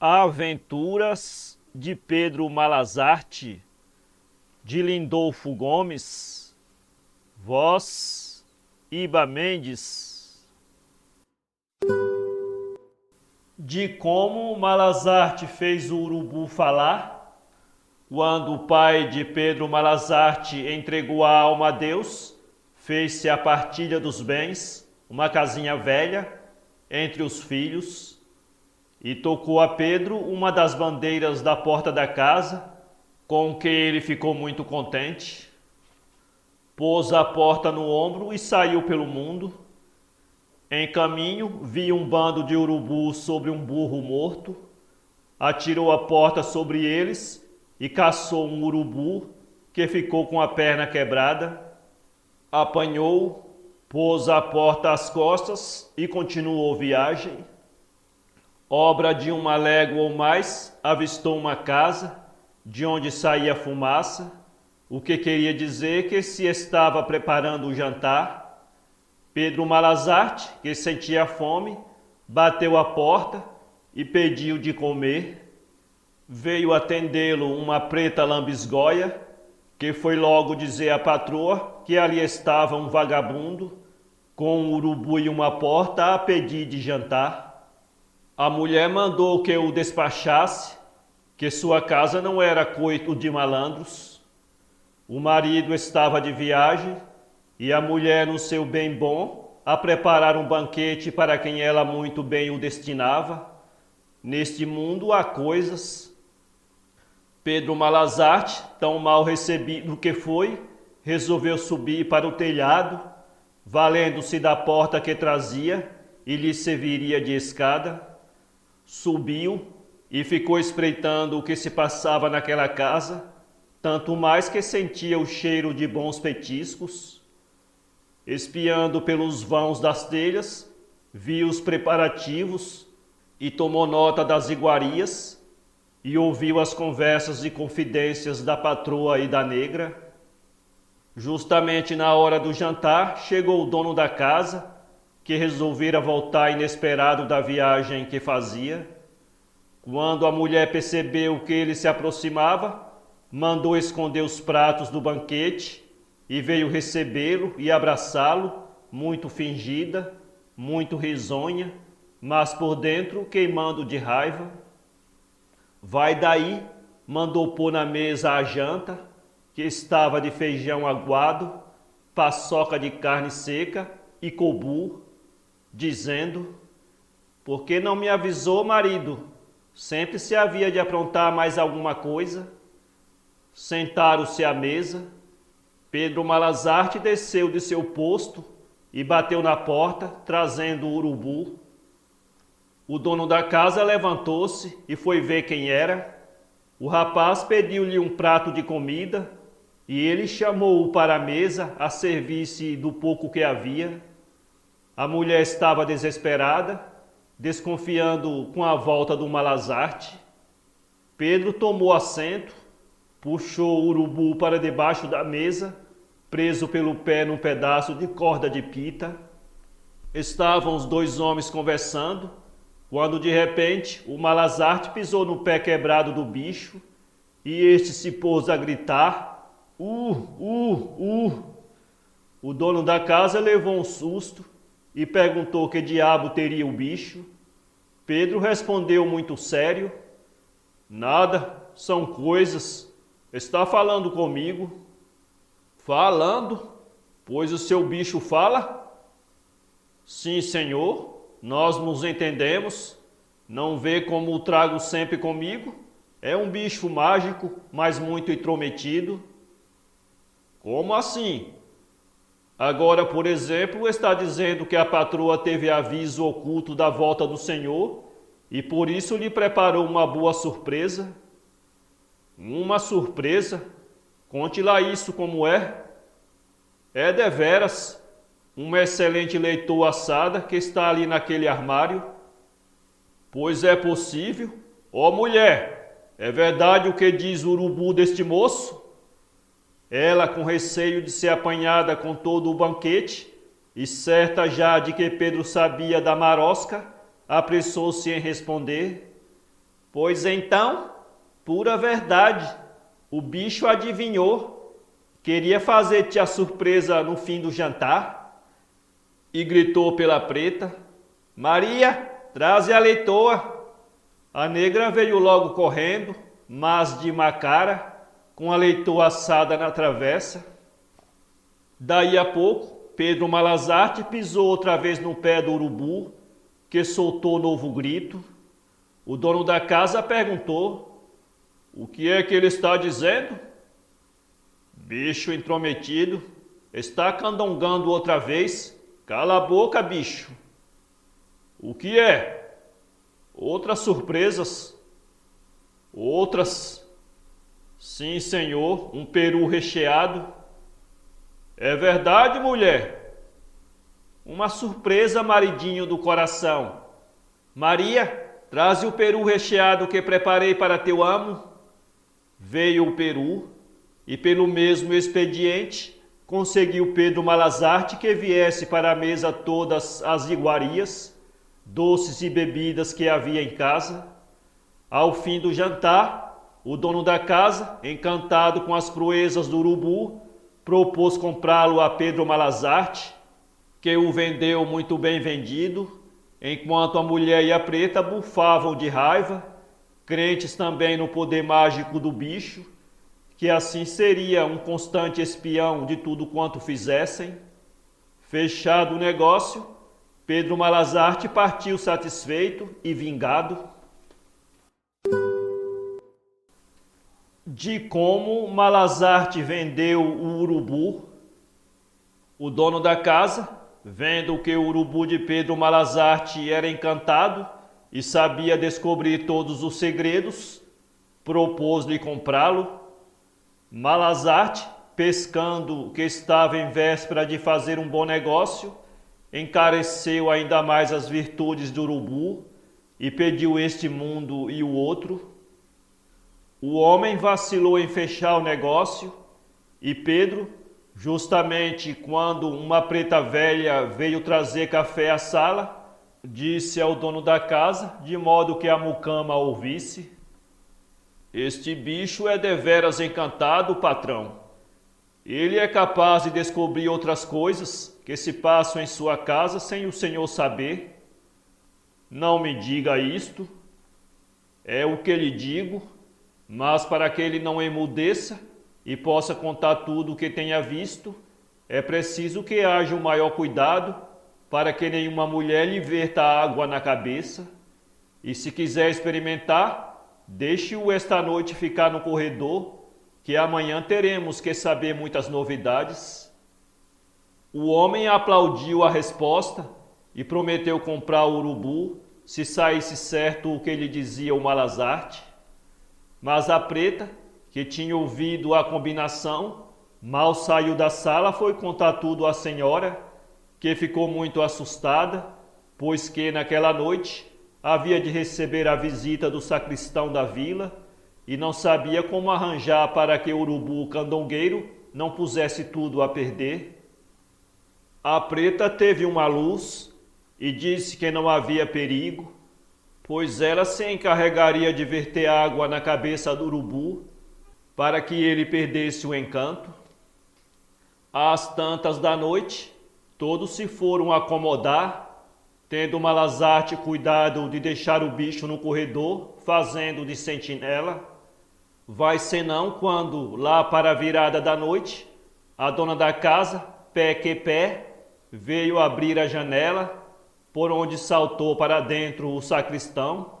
Aventuras de Pedro Malazarte, de Lindolfo Gomes, voz Iba Mendes. De como Malazarte fez o urubu falar, quando o pai de Pedro Malazarte entregou a alma a Deus, fez-se a partilha dos bens, uma casinha velha, entre os filhos, e tocou a Pedro uma das bandeiras da porta da casa, com que ele ficou muito contente. Pôs a porta no ombro e saiu pelo mundo. Em caminho, viu um bando de urubus sobre um burro morto. Atirou a porta sobre eles e caçou um urubu que ficou com a perna quebrada. Apanhou, pôs a porta às costas e continuou viagem. Obra de uma légua ou mais, avistou uma casa, de onde saía fumaça, o que queria dizer que se estava preparando o jantar. Pedro Malazarte, que sentia fome, bateu a porta e pediu de comer. Veio atendê-lo uma preta lambisgoia, que foi logo dizer à patroa que ali estava um vagabundo, com um urubu e uma porta a pedir de jantar. A mulher mandou que o despachasse, que sua casa não era coito de malandros. O marido estava de viagem e a mulher, no seu bem bom, a preparar um banquete para quem ela muito bem o destinava. Neste mundo há coisas. Pedro Malazarte, tão mal recebido que foi, resolveu subir para o telhado, valendo-se da porta que trazia e lhe serviria de escada. Subiu e ficou espreitando o que se passava naquela casa, tanto mais que sentia o cheiro de bons petiscos. Espiando pelos vãos das telhas, viu os preparativos e tomou nota das iguarias e ouviu as conversas e confidências da patroa e da negra. Justamente na hora do jantar, chegou o dono da casa, que resolvera voltar inesperado da viagem que fazia. Quando a mulher percebeu que ele se aproximava, mandou esconder os pratos do banquete e veio recebê-lo e abraçá-lo, muito fingida, muito risonha, mas por dentro queimando de raiva. Vai daí, mandou pôr na mesa a janta, que estava de feijão aguado, paçoca de carne seca e cobu, dizendo: "Por que não me avisou, marido? Sempre se havia de aprontar mais alguma coisa." Sentaram-se à mesa. Pedro Malazarte desceu de seu posto e bateu na porta, trazendo o urubu. O dono da casa levantou-se e foi ver quem era. O rapaz pediu-lhe um prato de comida e ele chamou-o para a mesa a servir-se do pouco que havia. A mulher estava desesperada, desconfiando com a volta do Malazarte. Pedro tomou assento, puxou o urubu para debaixo da mesa, preso pelo pé num pedaço de corda de pita. Estavam os dois homens conversando, quando de repente o Malazarte pisou no pé quebrado do bicho e este se pôs a gritar: O dono da casa levou um susto e perguntou que diabo teria o bicho. Pedro respondeu muito sério: "Nada, são coisas. Está falando comigo?" "Falando? Pois o seu bicho fala?" "Sim, senhor, nós nos entendemos. Não vê como o trago sempre comigo? É um bicho mágico, mas muito intrometido." "Como assim?" "Agora, por exemplo, está dizendo que a patroa teve aviso oculto da volta do senhor e por isso lhe preparou uma boa surpresa." "Uma surpresa? Conte lá isso como é." "É deveras. Uma excelente leitoa assada que está ali naquele armário." "Pois é possível. Ó mulher, é verdade o que diz o urubu deste moço?" Ela, com receio de ser apanhada com todo o banquete, e certa já de que Pedro sabia da marosca, apressou-se em responder: Pois então, pura verdade, o bicho adivinhou, queria fazer-te a surpresa no fim do jantar e gritou pela preta: Maria, traze a leitoa. A negra veio logo correndo, mas de má cara, com a leitoa assada na travessa. Daí a pouco, Pedro Malazarte pisou outra vez no pé do urubu, que soltou novo grito. O dono da casa perguntou: o que é que ele está dizendo? Bicho intrometido, está candongando outra vez. Cala a boca, bicho. O que é? Outras surpresas? Outras? Sim, senhor, um peru recheado. É verdade, mulher? Uma surpresa, maridinho do coração. Maria, traze o peru recheado que preparei para teu amo. Veio o peru e pelo mesmo expediente conseguiu Pedro Malazarte que viesse para a mesa todas as iguarias, doces e bebidas que havia em casa. Ao fim do jantar, o dono da casa, encantado com as proezas do urubu, propôs comprá-lo a Pedro Malazarte, que o vendeu muito bem vendido, enquanto a mulher e a preta bufavam de raiva, crentes também no poder mágico do bicho, que assim seria um constante espião de tudo quanto fizessem. Fechado o negócio, Pedro Malazarte partiu satisfeito e vingado de como Malazarte vendeu o urubu. O dono da casa, vendo que o urubu de Pedro Malazarte era encantado e sabia descobrir todos os segredos, propôs-lhe comprá-lo. Malazarte, pescando que estava em véspera de fazer um bom negócio, encareceu ainda mais as virtudes do urubu e pediu este mundo e o outro. O homem vacilou em fechar o negócio e Pedro, justamente quando uma preta velha veio trazer café à sala, disse ao dono da casa, de modo que a mucama ouvisse: Este bicho é deveras encantado, patrão. Ele é capaz de descobrir outras coisas que se passam em sua casa sem o senhor saber. Não me diga isto, é o que lhe digo, mas para que ele não emudeça e possa contar tudo o que tenha visto, é preciso que haja o maior cuidado para que nenhuma mulher lhe verta água na cabeça. E se quiser experimentar, deixe-o esta noite ficar no corredor, que amanhã teremos que saber muitas novidades. O homem aplaudiu a resposta e prometeu comprar o urubu se saísse certo o que lhe dizia o Malazarte. Mas a preta, que tinha ouvido a combinação, mal saiu da sala, foi contar tudo à senhora, que ficou muito assustada, pois que naquela noite havia de receber a visita do sacristão da vila e não sabia como arranjar para que o urubu candongueiro não pusesse tudo a perder. A preta teve uma luz e disse que não havia perigo, pois ela se encarregaria de verter água na cabeça do urubu para que ele perdesse o encanto. Às tantas da noite, todos se foram acomodar, tendo Malazarte cuidado de deixar o bicho no corredor, fazendo de sentinela. Vai senão quando, lá para a virada da noite, a dona da casa, pé que pé, veio abrir a janela, por onde saltou para dentro o sacristão,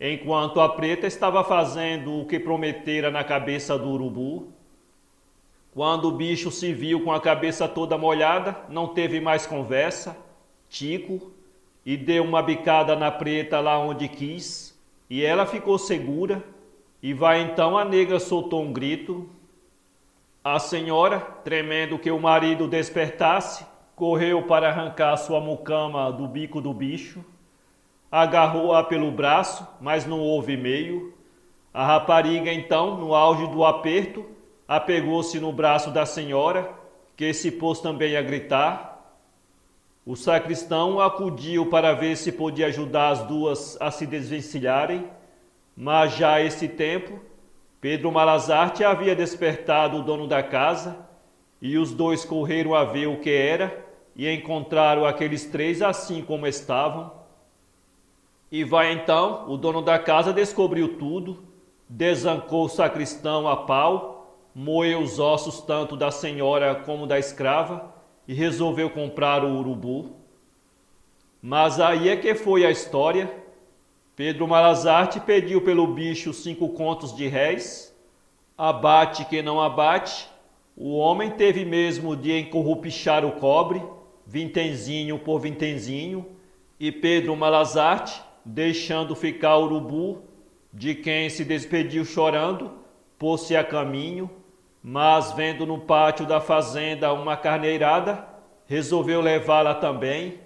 enquanto a preta estava fazendo o que prometera na cabeça do urubu. Quando o bicho se viu com a cabeça toda molhada, não teve mais conversa, tico, e deu uma bicada na preta lá onde quis, e ela ficou segura, e vai então a negra soltou um grito. A senhora, tremendo que o marido despertasse, correu para arrancar sua mucama do bico do bicho, agarrou-a pelo braço, mas não houve meio. A rapariga então, no auge do aperto, apegou-se no braço da senhora, que se pôs também a gritar. O sacristão acudiu para ver se podia ajudar as duas a se desvencilharem, Mas já a esse tempo, Pedro Malazarte havia despertado o dono da casa, e os dois correram a ver o que era, e encontraram aqueles três assim como estavam. E vai então, o dono da casa descobriu tudo, desancou o sacristão a pau, moeu os ossos tanto da senhora como da escrava, e resolveu comprar o urubu. Mas aí é que foi a história. Pedro Malazarte pediu pelo bicho 5 contos de réis. Abate que não abate, o homem teve mesmo de encorrupichar o cobre, vintenzinho por vintenzinho, e Pedro Malazarte, deixando ficar o urubu, de quem se despediu chorando, pôs-se a caminho, mas vendo no pátio da fazenda uma carneirada, resolveu levá-la também,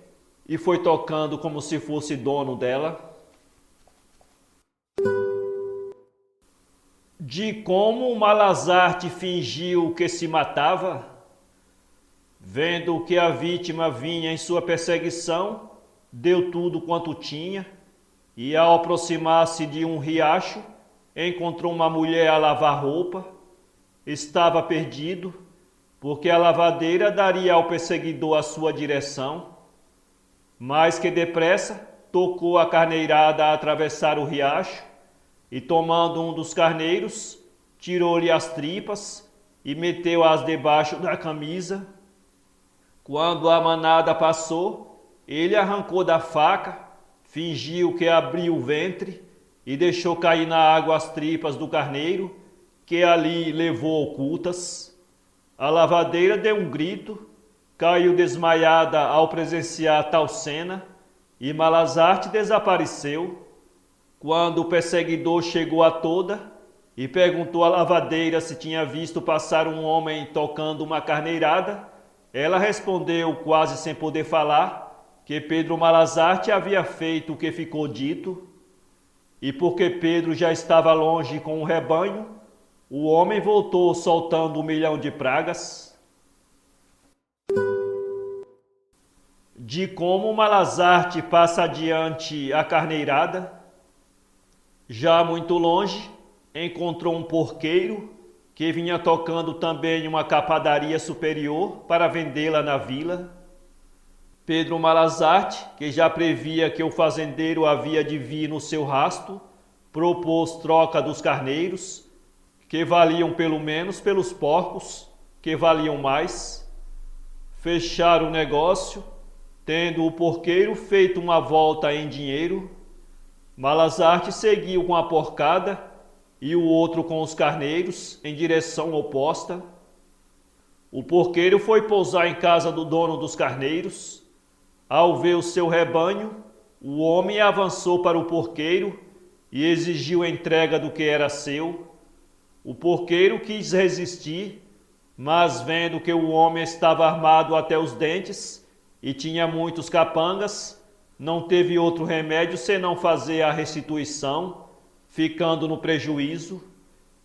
e foi tocando como se fosse dono dela. De como Malazarte fingiu que se matava, vendo que a vítima vinha em sua perseguição, deu tudo quanto tinha, e ao aproximar-se de um riacho, encontrou uma mulher a lavar roupa. Estava perdido, porque a lavadeira daria ao perseguidor a sua direção, mas que depressa tocou a carneirada a atravessar o riacho, e tomando um dos carneiros, tirou-lhe as tripas e meteu-as debaixo da camisa. Quando a manada passou, ele arrancou da faca, fingiu que abriu o ventre e deixou cair na água as tripas do carneiro, que ali levou ocultas. A lavadeira deu um grito, caiu desmaiada ao presenciar tal cena, e Malazarte desapareceu. Quando o perseguidor chegou a toda e perguntou à lavadeira se tinha visto passar um homem tocando uma carneirada, ela respondeu, quase sem poder falar, que Pedro Malazarte havia feito o que ficou dito, e porque Pedro já estava longe com o rebanho, o homem voltou soltando 1 milhão de pragas. De como Malazarte passa adiante a carneirada. Já muito longe, encontrou um porqueiro que vinha tocando também uma capadaria superior para vendê-la na vila. Pedro Malazarte, que já previa que o fazendeiro havia de vir no seu rasto, propôs troca dos carneiros, que valiam pelo menos pelos porcos, que valiam mais. Fecharam o negócio, tendo o porqueiro feito uma volta em dinheiro. Malazarte seguiu com a porcada e o outro com os carneiros em direção oposta. O porqueiro foi pousar em casa do dono dos carneiros. Ao ver o seu rebanho, o homem avançou para o porqueiro e exigiu a entrega do que era seu. O porqueiro quis resistir, mas vendo que o homem estava armado até os dentes e tinha muitos capangas, não teve outro remédio senão fazer a restituição, ficando no prejuízo,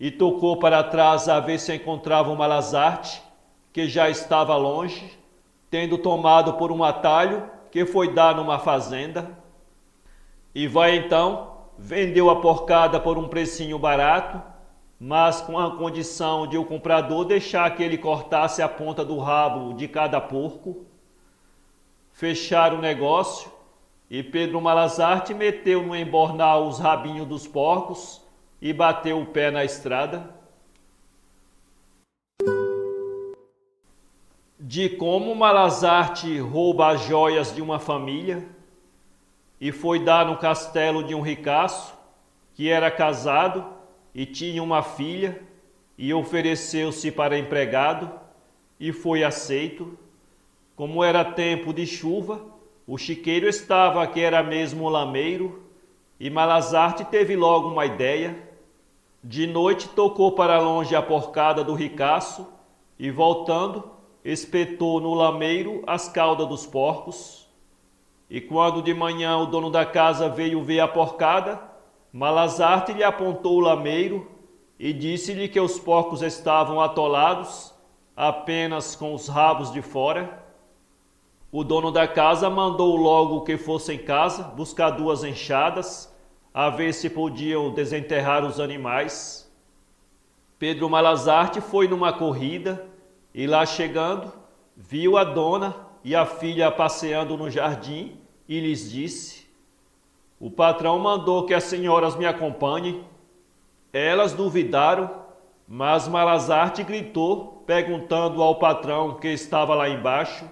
e tocou para trás a ver se encontrava o Malazarte, que já estava longe, tendo tomado por um atalho que foi dar numa fazenda. E vai então, vendeu a porcada por um precinho barato, mas com a condição de o comprador deixar que ele cortasse a ponta do rabo de cada porco. Fecharam o negócio, e Pedro Malazarte meteu no embornal os rabinhos dos porcos e bateu o pé na estrada. De como Malazarte rouba as joias de uma família e foi dar no castelo de um ricaço que era casado e tinha uma filha, e ofereceu-se para empregado e foi aceito. Como era tempo de chuva, o chiqueiro estava que era mesmo lameiro, e Malazarte teve logo uma ideia. De noite tocou para longe a porcada do ricaço e, voltando, espetou no lameiro as caudas dos porcos. E quando de manhã o dono da casa veio ver a porcada, Malazarte lhe apontou o lameiro e disse-lhe que os porcos estavam atolados, apenas com os rabos de fora. O dono da casa mandou logo que fosse em casa buscar 2 enxadas, a ver se podiam desenterrar os animais. Pedro Malazarte foi numa corrida e lá chegando, viu a dona e a filha passeando no jardim e lhes disse: "O patrão mandou que as senhoras me acompanhem." Elas duvidaram, mas Malazarte gritou, perguntando ao patrão que estava lá embaixo: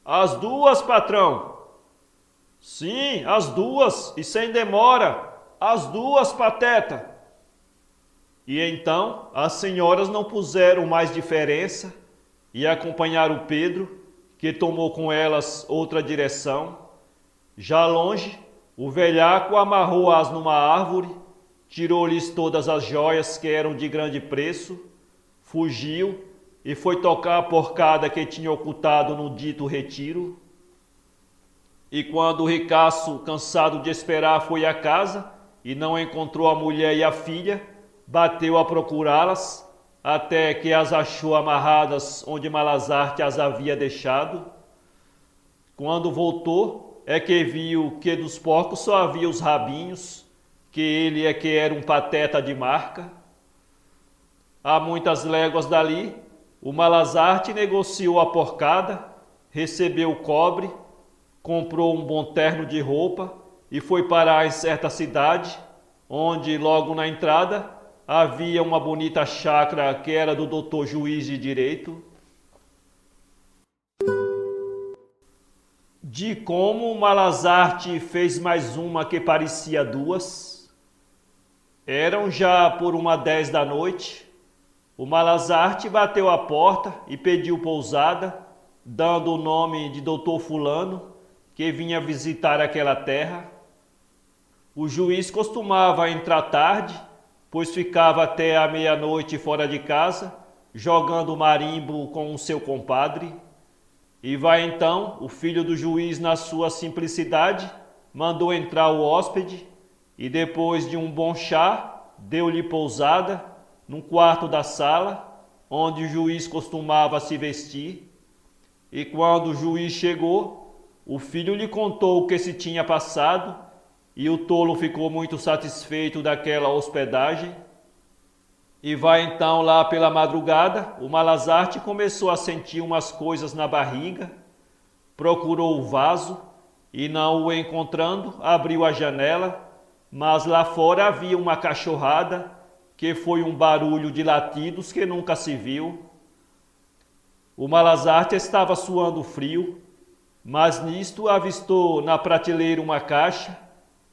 "As duas, patrão?" "Sim, as duas, e sem demora, as duas, pateta." E então as senhoras não puseram mais diferença e acompanharam Pedro, que tomou com elas outra direção. Já longe, o velhaco amarrou-as numa árvore, tirou-lhes todas as joias que eram de grande preço, fugiu e foi tocar a porcada que tinha ocultado no dito retiro. E quando o ricaço, cansado de esperar, foi à casa e não encontrou a mulher e a filha, bateu a procurá-las, até que as achou amarradas onde Malazarte as havia deixado. Quando voltou, é que viu que dos porcos só havia os rabinhos, que ele é que era um pateta de marca. A muitas léguas dali, o Malazarte negociou a porcada, recebeu o cobre, comprou um bom terno de roupa e foi parar em certa cidade, onde logo na entrada havia uma bonita chácara que era do doutor juiz de direito. De como o Malazarte fez mais uma que parecia duas. Eram já por 1h10 da noite. O Malazarte bateu a porta e pediu pousada, dando o nome de doutor fulano, que vinha visitar aquela terra. O juiz costumava entrar tarde, pois ficava até a meia-noite fora de casa, jogando marimbo com o seu compadre. E vai então o filho do juiz, na sua simplicidade, mandou entrar o hóspede e depois de um bom chá, deu-lhe pousada num quarto da sala, onde o juiz costumava se vestir. E quando o juiz chegou, o filho lhe contou o que se tinha passado, e o tolo ficou muito satisfeito daquela hospedagem. E vai então lá pela madrugada, o Malazarte começou a sentir umas coisas na barriga, procurou o vaso e não o encontrando, abriu a janela, mas lá fora havia uma cachorrada, que foi um barulho de latidos que nunca se viu. O Malazarte estava suando frio, mas nisto avistou na prateleira uma caixa,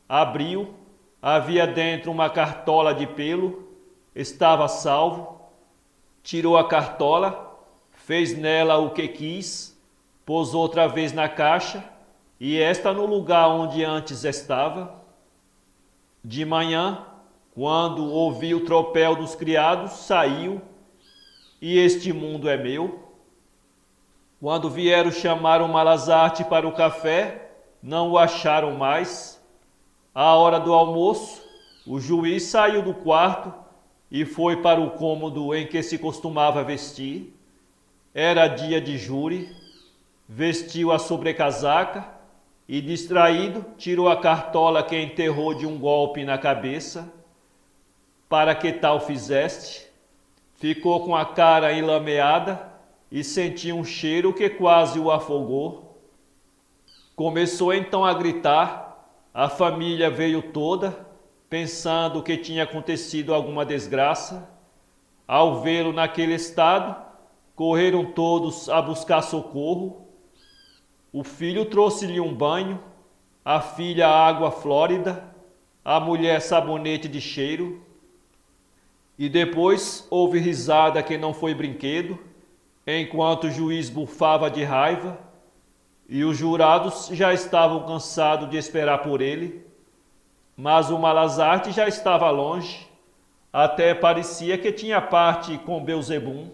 abriu, havia dentro uma cartola de pelo, estava salvo, tirou a cartola, fez nela o que quis, pôs outra vez na caixa e esta no lugar onde antes estava. De manhã, quando ouviu o tropel dos criados, saiu, e este mundo é meu. Quando vieram chamar o Malazarte para o café, não o acharam mais. À hora do almoço, o juiz saiu do quarto e foi para o cômodo em que se costumava vestir. Era dia de júri, vestiu a sobrecasaca e, distraído, tirou a cartola que enterrou de um golpe na cabeça. Para que tal fizeste? Ficou com a cara enlameada e sentiu um cheiro que quase o afogou. Começou então a gritar, a família veio toda, pensando que tinha acontecido alguma desgraça. Ao vê-lo naquele estado, correram todos a buscar socorro. O filho trouxe-lhe um banho, a filha água flórida, a mulher sabonete de cheiro. E depois houve risada que não foi brinquedo, enquanto o juiz bufava de raiva, e os jurados já estavam cansados de esperar por ele. Mas o Malazarte já estava longe, até parecia que tinha parte com Beuzebum.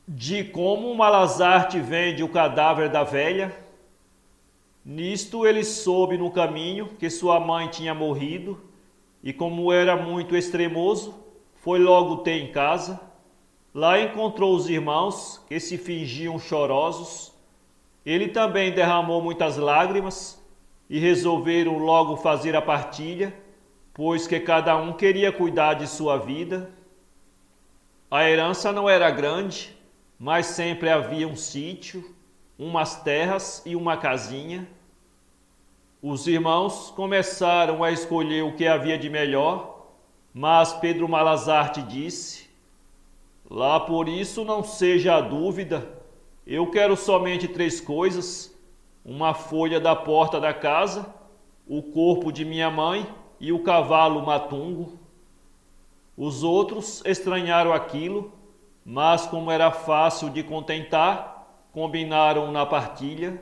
De como o Malazarte vende o cadáver da velha. Nisto ele soube no caminho que sua mãe tinha morrido, e como era muito extremoso, foi logo ter em casa. Lá encontrou os irmãos, que se fingiam chorosos. Ele também derramou muitas lágrimas, e resolveram logo fazer a partilha, pois que cada um queria cuidar de sua vida. A herança não era grande, mas sempre havia um sítio, umas terras e uma casinha. Os irmãos começaram a escolher o que havia de melhor, mas Pedro Malazarte disse: lá por isso não seja a dúvida, eu quero somente 3 coisas: uma folha da porta da casa, o corpo de minha mãe e o cavalo matungo. Os outros estranharam aquilo, mas como era fácil de contentar, combinaram na partilha.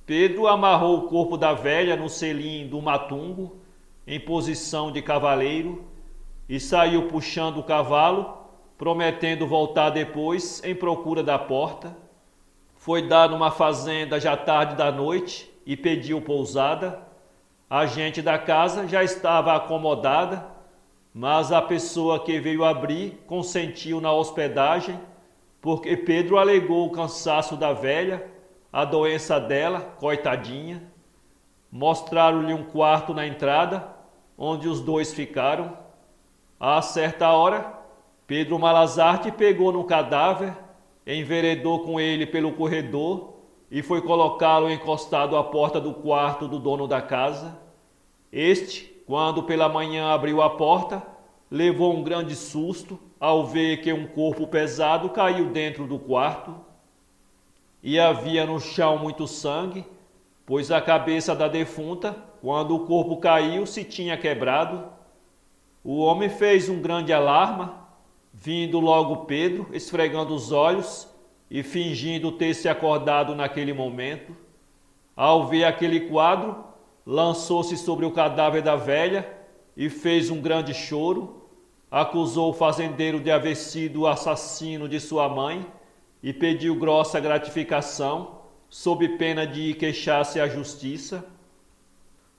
Pedro amarrou o corpo da velha no selim do matungo, em posição de cavaleiro, e saiu puxando o cavalo, prometendo voltar depois em procura da porta. Foi dar numa fazenda já tarde da noite e pediu pousada. A gente da casa já estava acomodada, mas a pessoa que veio abrir consentiu na hospedagem, porque Pedro alegou o cansaço da velha, a doença dela, coitadinha. Mostraram-lhe um quarto na entrada, onde os dois ficaram. A certa hora, Pedro Malazarte pegou no cadáver, enveredou com ele pelo corredor e foi colocá-lo encostado à porta do quarto do dono da casa. Este, quando pela manhã abriu a porta, levou um grande susto ao ver que um corpo pesado caiu dentro do quarto. E havia no chão muito sangue, pois a cabeça da defunta, quando o corpo caiu, se tinha quebrado. O homem fez um grande alarme, vindo logo Pedro, esfregando os olhos e fingindo ter se acordado naquele momento. Ao ver aquele quadro, lançou-se sobre o cadáver da velha e fez um grande choro. Acusou o fazendeiro de haver sido o assassino de sua mãe e pediu grossa gratificação, sob pena de queixar-se à justiça.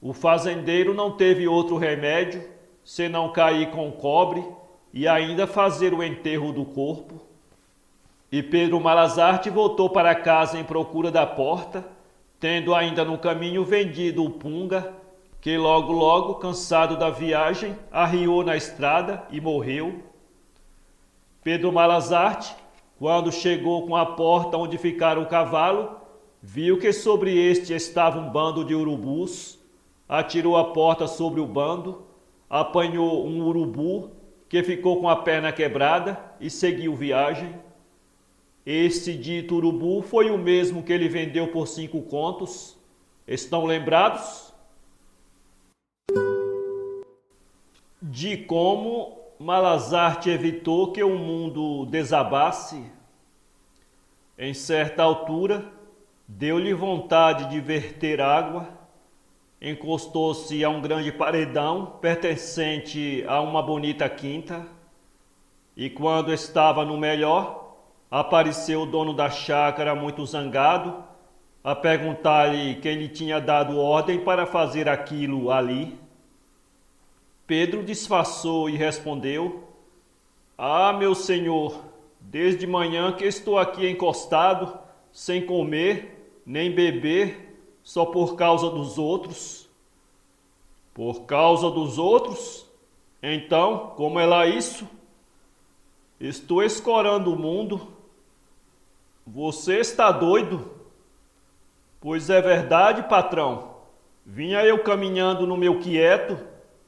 O fazendeiro não teve outro remédio senão cair com cobre e ainda fazer o enterro do corpo. E Pedro Malazarte voltou para casa em procura da porta, tendo ainda no caminho vendido o punga, que logo, cansado da viagem, arriou na estrada e morreu. Pedro Malazarte, quando chegou com a porta onde ficara o cavalo, viu que sobre este estava um bando de urubus, atirou a porta sobre o bando, apanhou um urubu que ficou com a perna quebrada e seguiu viagem. Este dito urubu foi o mesmo que ele vendeu por 5 contos. Estão lembrados? De como Malazarte evitou que o mundo desabasse. Em certa altura, deu-lhe vontade de verter água, encostou-se a um grande paredão pertencente a uma bonita quinta, e quando estava no melhor, apareceu o dono da chácara muito zangado, a perguntar-lhe quem lhe tinha dado ordem para fazer aquilo ali. Pedro disfarçou e respondeu: ah, meu senhor, desde manhã que estou aqui encostado, sem comer, nem beber, só por causa dos outros. Por causa dos outros? Então, como é lá isso? Estou escorando o mundo. Você está doido? Pois é verdade, patrão. Vinha eu caminhando no meu quieto,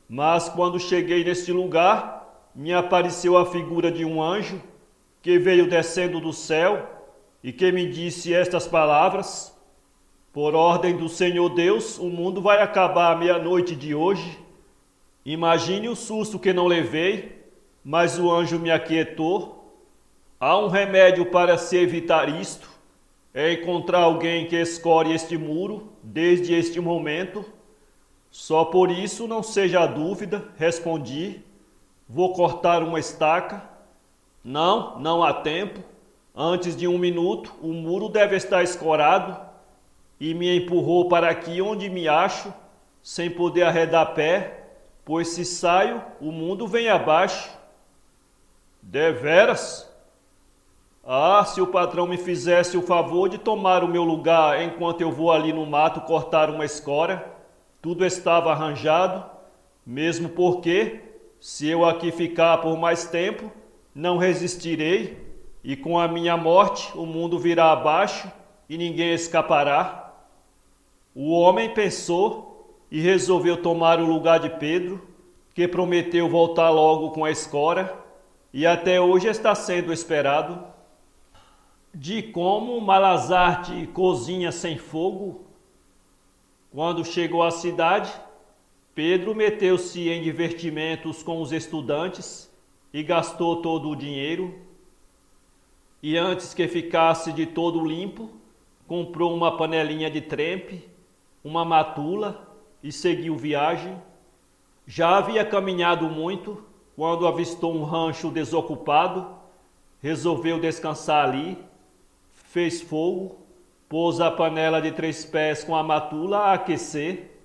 mas quando cheguei neste lugar, me apareceu a figura de um anjo que veio descendo do céu e que me disse estas palavras: por ordem do Senhor Deus, o mundo vai acabar à meia-noite de hoje. Imagine o susto que não levei, mas o anjo me aquietou. Há um remédio para se evitar isto: é encontrar alguém que escore este muro desde este momento. Só por isso não seja a dúvida, respondi. Vou cortar uma estaca. Não há tempo. Antes de 1 minuto, o muro deve estar escorado. E me empurrou para aqui onde me acho, sem poder arredar pé, pois se saio, o mundo vem abaixo. Deveras? Ah, se o patrão me fizesse o favor de tomar o meu lugar enquanto eu vou ali no mato cortar uma escora, tudo estava arranjado, mesmo porque, se eu aqui ficar por mais tempo, não resistirei, e com a minha morte o mundo virá abaixo e ninguém escapará. O homem pensou e resolveu tomar o lugar de Pedro, que prometeu voltar logo com a escora, e até hoje está sendo esperado. De como Malazarte cozinha sem fogo. Quando chegou à cidade, Pedro meteu-se em divertimentos com os estudantes e gastou todo o dinheiro. E antes que ficasse de todo limpo, comprou uma panelinha de trempe, uma matula e seguiu viagem. Já havia caminhado muito quando avistou um rancho desocupado, resolveu descansar ali. Fez fogo, pôs a panela de 3 pés com a matula a aquecer,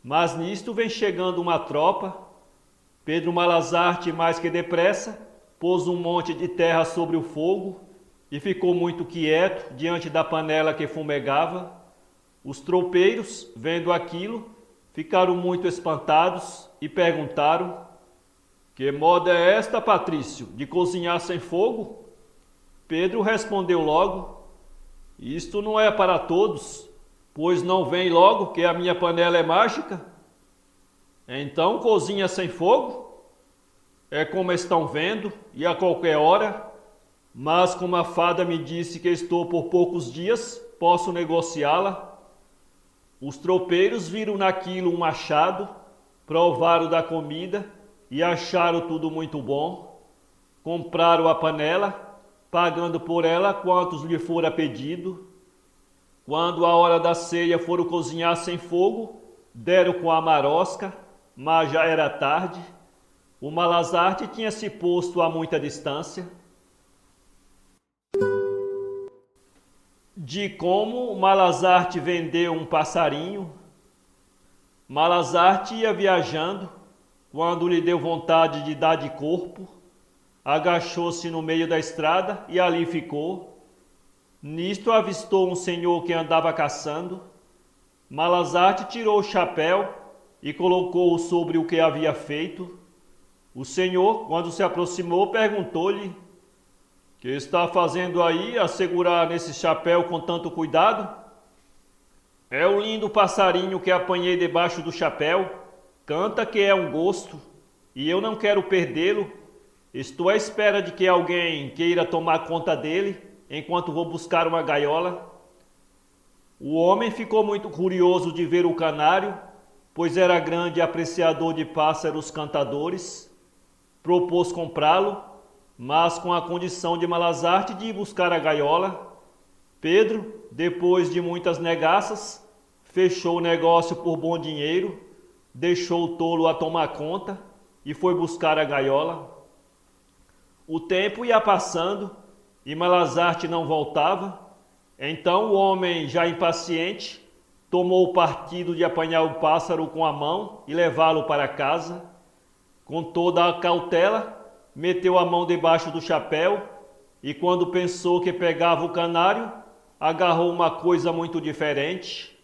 mas nisto vem chegando uma tropa. Pedro Malazarte, mais que depressa, pôs um monte de terra sobre o fogo e ficou muito quieto diante da panela que fumegava. Os tropeiros, vendo aquilo, ficaram muito espantados e perguntaram: "Que moda é esta, Patrício, de cozinhar sem fogo?" Pedro respondeu logo: "Isto não é para todos, pois não vem logo que a minha panela é mágica? Então cozinha sem fogo? É como estão vendo, e a qualquer hora, mas como a fada me disse que estou por poucos dias, posso negociá-la." Os tropeiros viram naquilo um achado, provaram da comida e acharam tudo muito bom. Compraram a panela, pagando por ela quantos lhe fora pedido. Quando a hora da ceia foram cozinhar sem fogo, deram com a marosca, mas já era tarde. O Malazarte tinha se posto a muita distância. De como Malazarte vendeu um passarinho. Malazarte ia viajando, quando lhe deu vontade de dar de corpo, agachou-se no meio da estrada e ali ficou. Nisto avistou um senhor que andava caçando. Malazarte tirou o chapéu e colocou-o sobre o que havia feito. O senhor, quando se aproximou, perguntou-lhe: "Que está fazendo aí a segurar nesse chapéu com tanto cuidado?" "É o lindo passarinho que apanhei debaixo do chapéu. Canta que é um gosto, e eu não quero perdê-lo. Estou à espera de que alguém queira tomar conta dele, enquanto vou buscar uma gaiola." O homem ficou muito curioso de ver o canário, pois era grande apreciador de pássaros cantadores. Propôs comprá-lo, mas com a condição de Malazarte de ir buscar a gaiola. Pedro, depois de muitas negaças, fechou o negócio por bom dinheiro, deixou o tolo a tomar conta e foi buscar a gaiola. O tempo ia passando e Malazarte não voltava. Então o homem, já impaciente, tomou o partido de apanhar o pássaro com a mão e levá-lo para casa. Com toda a cautela, meteu a mão debaixo do chapéu e, quando pensou que pegava o canário, agarrou uma coisa muito diferente.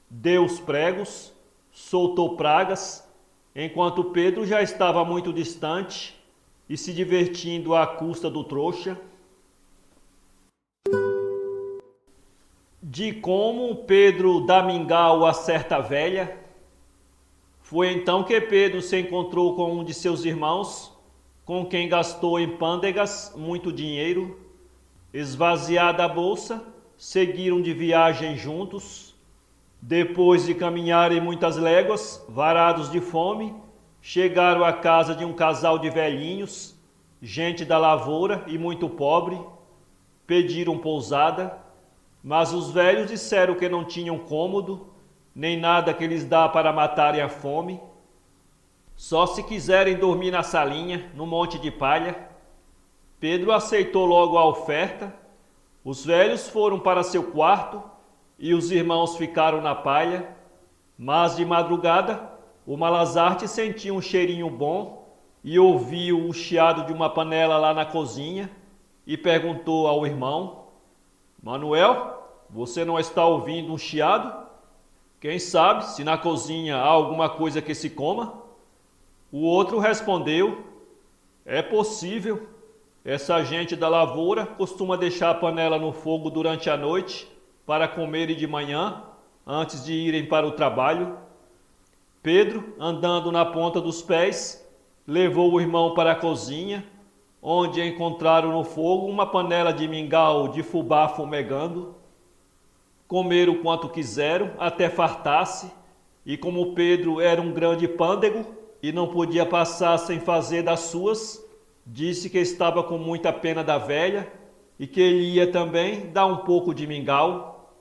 Deu os pregos, soltou pragas, enquanto Pedro já estava muito distante e se divertindo à custa do trouxa. De como Pedro dá mingau a certa velha. Foi então que Pedro se encontrou com um de seus irmãos, com quem gastou em pândegas muito dinheiro. Esvaziada a bolsa, seguiram de viagem juntos. Depois de caminharem muitas léguas, varados de fome, chegaram à casa de um casal de velhinhos, gente da lavoura e muito pobre. Pediram pousada, mas os velhos disseram que não tinham cômodo, nem nada que lhes dá para matarem a fome. Só se quiserem dormir na salinha, no monte de palha. Pedro aceitou logo a oferta. Os velhos foram para seu quarto e os irmãos ficaram na palha. Mas de madrugada, o Malazarte sentiu um cheirinho bom e ouviu o chiado de uma panela lá na cozinha e perguntou ao irmão: Manuel, você não está ouvindo um chiado? Quem sabe se na cozinha há alguma coisa que se coma? O outro respondeu: é possível. Essa gente da lavoura costuma deixar a panela no fogo durante a noite para comerem de manhã, antes de irem para o trabalho. Pedro, andando na ponta dos pés, levou o irmão para a cozinha, onde encontraram no fogo uma panela de mingau de fubá fumegando. Comeram quanto quiseram, até fartar-se, e como Pedro era um grande pândego e não podia passar sem fazer das suas, disse que estava com muita pena da velha e que ele ia também dar um pouco de mingau.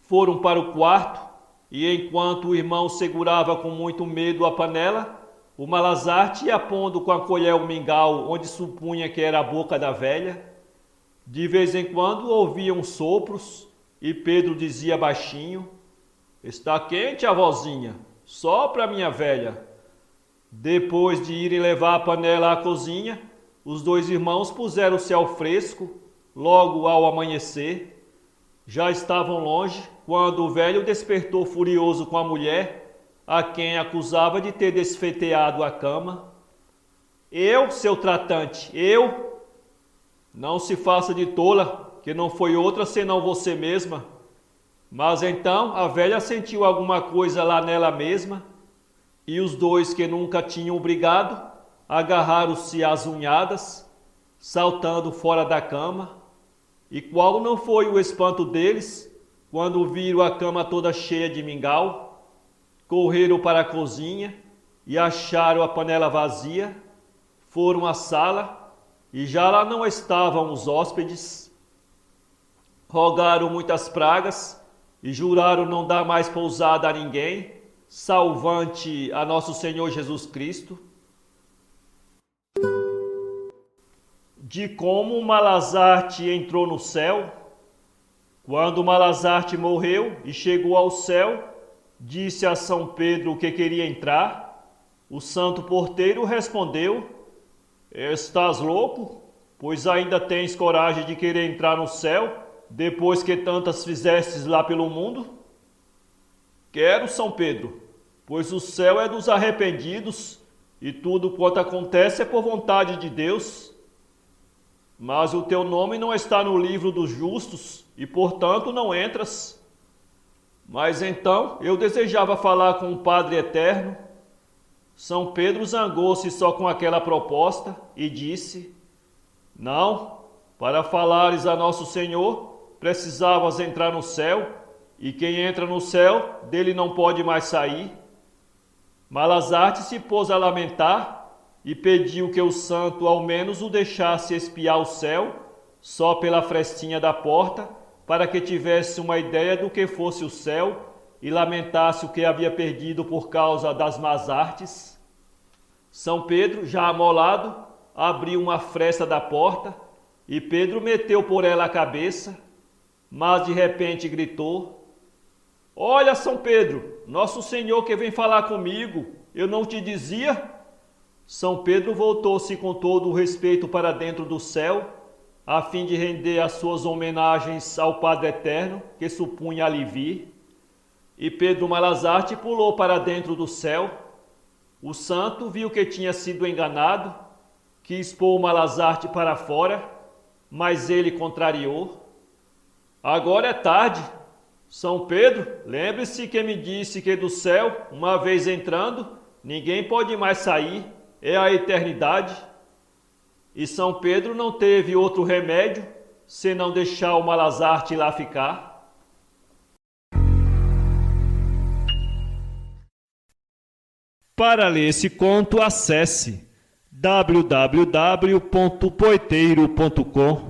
Foram para o quarto e, enquanto o irmão segurava com muito medo a panela, o Malazarte ia pondo com a colher o mingau onde supunha que era a boca da velha. De vez em quando ouviam sopros e Pedro dizia baixinho: está quente, avózinha, só para minha velha. Depois de irem levar a panela à cozinha, os dois irmãos puseram-se ao fresco, logo ao amanhecer. Já estavam longe, quando o velho despertou furioso com a mulher, a quem acusava de ter desfeiteado a cama. Eu, seu tratante, eu? Não se faça de tola, que não foi outra senão você mesma. Mas então a velha sentiu alguma coisa lá nela mesma, e os dois que nunca tinham brigado agarraram-se às unhadas, saltando fora da cama. E qual não foi o espanto deles quando viram a cama toda cheia de mingau? Correram para a cozinha e acharam a panela vazia. Foram à sala e já lá não estavam os hóspedes. Rogaram muitas pragas e juraram não dar mais pousada a ninguém, salvante a nosso Senhor Jesus Cristo. De como Malazarte entrou no céu. Quando Malazarte morreu e chegou ao céu, disse a São Pedro que queria entrar. O santo porteiro respondeu: estás louco? Pois ainda tens coragem de querer entrar no céu, depois que tantas fizestes lá pelo mundo? Quero, São Pedro, pois o céu é dos arrependidos e tudo quanto acontece é por vontade de Deus. Mas o teu nome não está no livro dos justos e, portanto, não entras. Mas então eu desejava falar com o Padre Eterno. São Pedro zangou-se só com aquela proposta e disse: não, para falares a nosso Senhor, precisavas entrar no céu, e quem entra no céu, dele não pode mais sair. Malazarte se pôs a lamentar e pediu que o santo ao menos o deixasse espiar o céu, só pela frestinha da porta, para que tivesse uma ideia do que fosse o céu e lamentasse o que havia perdido por causa das más artes. São Pedro, já amolado, abriu uma fresta da porta e Pedro meteu por ela a cabeça, mas de repente gritou: olha, São Pedro, nosso Senhor que vem falar comigo, eu não te dizia? São Pedro voltou-se com todo o respeito para dentro do céu, a fim de render as suas homenagens ao Padre Eterno, que supunha ali vir. E Pedro Malazarte pulou para dentro do céu. O santo viu que tinha sido enganado, quis pôr o Malazarte para fora, mas ele contrariou. Agora é tarde. São Pedro, lembre-se que me disse que do céu, uma vez entrando, ninguém pode mais sair, é a eternidade. E São Pedro não teve outro remédio senão deixar o Malazarte lá ficar. Para ler esse conto, acesse www.poeteiro.com.